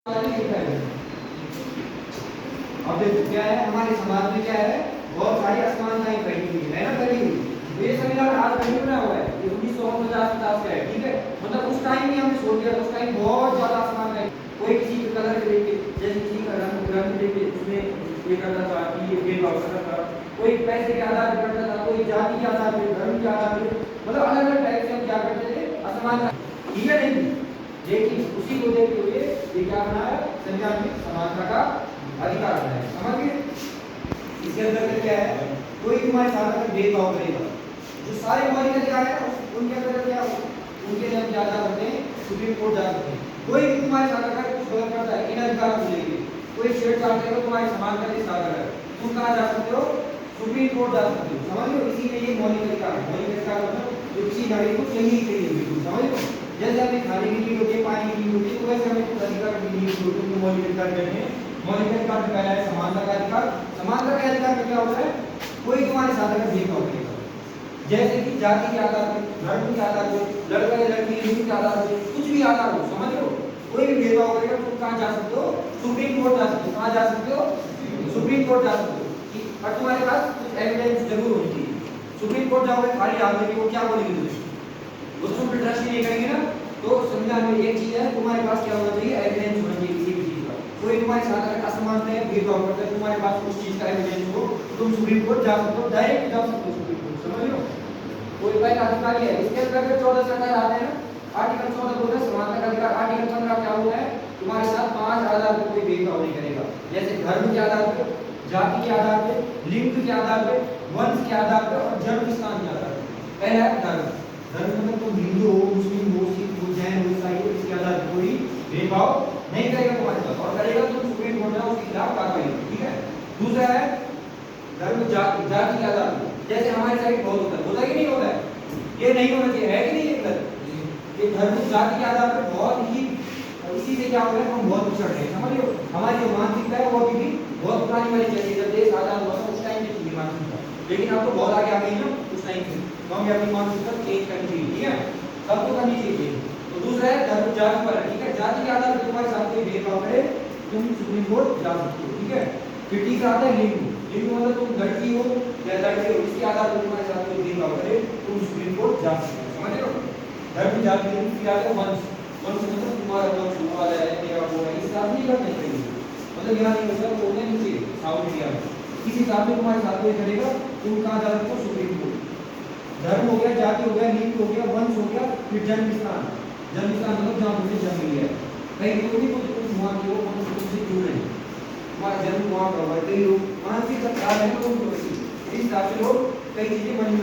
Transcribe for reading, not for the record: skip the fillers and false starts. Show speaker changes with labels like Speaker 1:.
Speaker 1: अब देखो क्या है हमारे समाज में क्या है, बहुत सारी असमानताएं फैली हुई है ना, फैली हुई। तो ये संविधान आज नहीं बना हुआ है, ये 1950 का है, ठीक है। मतलब उस टाइम ही हमने सोच लिया, उस टाइम बहुत ज्यादा असमानताएं, कोई किसी के कलर के लेके, जैसे किसी का रंग लेके उसमें ये करता था कि ये भेदभाव करता था, कोई पैसे के आधार पर करता था, कोई जाति के आधार पर, धर्म के आधार पर, मतलब अलग अलग टाइप से हम क्या करते थे, असमानता, ठीक है नहीं। लेकिन उसी को देखते हुए ये क्या बनाया, संविधान में समानता का अधिकार बनाया, समझ गए। इसके अंदर क्या है, कोई तुम्हारे साथ अगर भेदभाव करेगा, जो सारे मौलिक अधिकार है उनके अंदर क्या, उनके लिए हम क्या जा सकते हैं, सुप्रीम कोर्ट जा सकते हैं। कोई भी तुम्हारे साथ अगर कुछ गलत करता है इन अधिकारों को लेकर, कोई छेड़छाड़ करेगा तुम्हारी समानता के साथ, अगर तुम कहाँ जा सकते हो, सुप्रीम कोर्ट जा सकते हो, समझ लो। इसीलिए ये मौलिक अधिकार है, मौलिक अधिकार मतलब जो किसी नागरिक को चाहिए ही चाहिए, बिल्कुल समझ लो। जैसे हमें खाने की नीड होती है, पानी की नीड होती है, तो वैसे हमें कुछ अधिकार की नीड होती है, उनको मौलिक अधिकार कहते हैं। मौलिक अधिकार में पहला है समानता का अधिकार। समानता का अधिकार में क्या होता है, कोई तुम्हारे साथ अगर भेदभाव करेगा, जैसे कि जाति के आधार पर, धर्म के आधार पर, लड़का या लड़की लिंग के आधार पर, कुछ भी आधार हो, समझ लो, कोई भी भेदभाव करेगा तुम कहाँ जा सकते हो, सुप्रीम कोर्ट जा सकते हो। कहाँ जा सकते हो, सुप्रीम कोर्ट जा सकते हो। और तुम्हारे पास कुछ एविडेंस जरूर होनी चाहिए। सुप्रीम कोर्ट जाओगे खाली हाथ में, वो क्या बोलेंगे तुम्हें, वो तुम पर ट्रस्ट नहीं करेंगे ना। तो संविधान में एक चीज है, तुम्हारे पास क्या होना चाहिए, एविडेंस होना चाहिए किसी भी चीज का। कोई तुम्हारे साथ अगर असमानता है, भेदभाव करता है, तुम्हारे पास उस चीज का एविडेंस हो, तुम सुप्रीम कोर्ट जा सकते हो, डायरेक्ट जा सकते हो सुप्रीम कोर्ट, समझ लो। कोई पहला अधिकारी है, इसके अंदर 14 सरकार आते हैं ना, आर्टिकल 14 बोलता है समानता का अधिकार। आर्टिकल 15 क्या बोलता है, तुम्हारे साथ 5 आधार पर कोई भेदभाव नहीं करेगा, जैसे धर्म के आधार पर, जाति के आधार पर, लिंग के आधार पर, वंश के आधार पर और जन्म स्थान के आधार पर। पहला है धर्म। धर्म मतलब तुम हिंदू हो, मुस्लिम हो, सिख हो, जैन हो, ईसाई हो, इसके आधार पर कोई भेदभाव नहीं करेगा तुम्हारे साथ, और करेगा तो सुप्रीम कोर्ट में उसके खिलाफ कार्रवाई होगी, ठीक है। दूसरा है धर्म जाति के आधार पर, जैसे हमारे साइड बहुत होता है कि नहीं होता है, ये नहीं होना चाहिए, है कि नहीं, ये गलत। ये धर्म जाति के आधार पर बहुत ही, इसी से क्या हो रहा है, हम बहुत पिछड़ रहे हैं, समझ लो। हमारी जो मानसिकता है वो अभी भी बहुत पुरानी वाली चली है, जब देश आजाद हुआ था उस टाइम की थी मानसिकता, लेकिन अब तो बहुत आगे आ गई ना उस टाइम से, तो हमें अपनी मानसिकता चेंज करनी चाहिए, ठीक है, सबको करनी चाहिए। तो दूसरा है धर्म जाति पर, ठीक है, जाति के आधार पर तुम्हारे साथ कोई भेदभाव करे तुम सुप्रीम कोर्ट जा सकते हो, ठीक है। फिर तीसरा आता है लिंग। लिंग मतलब तुम लड़की हो या लड़के हो, इसके आधार पर तुम्हारे साथ कोई भेदभाव करे तुम सुप्रीम कोर्ट जा सकते हो, समझ लो। धर्म जाति लिंग, फिर आता है वंश। वंश मतलब तुम्हारा वंश हुआ है, तेरा वो है, इस हिसाब से नहीं करना चाहिए, मतलब यहाँ नहीं होता, वो होना नहीं चाहिए साउथ इंडिया में। इस हिसाब से तुम्हारे साथ कोई करेगा तुम कहाँ जा सकते हो, सुप्रीम कोर्ट। धर्म हो गया, जाति हो गया, लिंग हो गया, वंश हो गया, फिर जन्म स्थान। जन्म स्थान मतलब जहाँ तुमने जन्म लिया है, कई लोग भी कुछ तुम वहाँ के हो, मतलब तुमसे जुड़ रहे हैं, तुम्हारा जन्म वहाँ पर हुआ है, कई लोग मानसिक खराब है ना, इस हिसाब से लोग कई चीजें बनी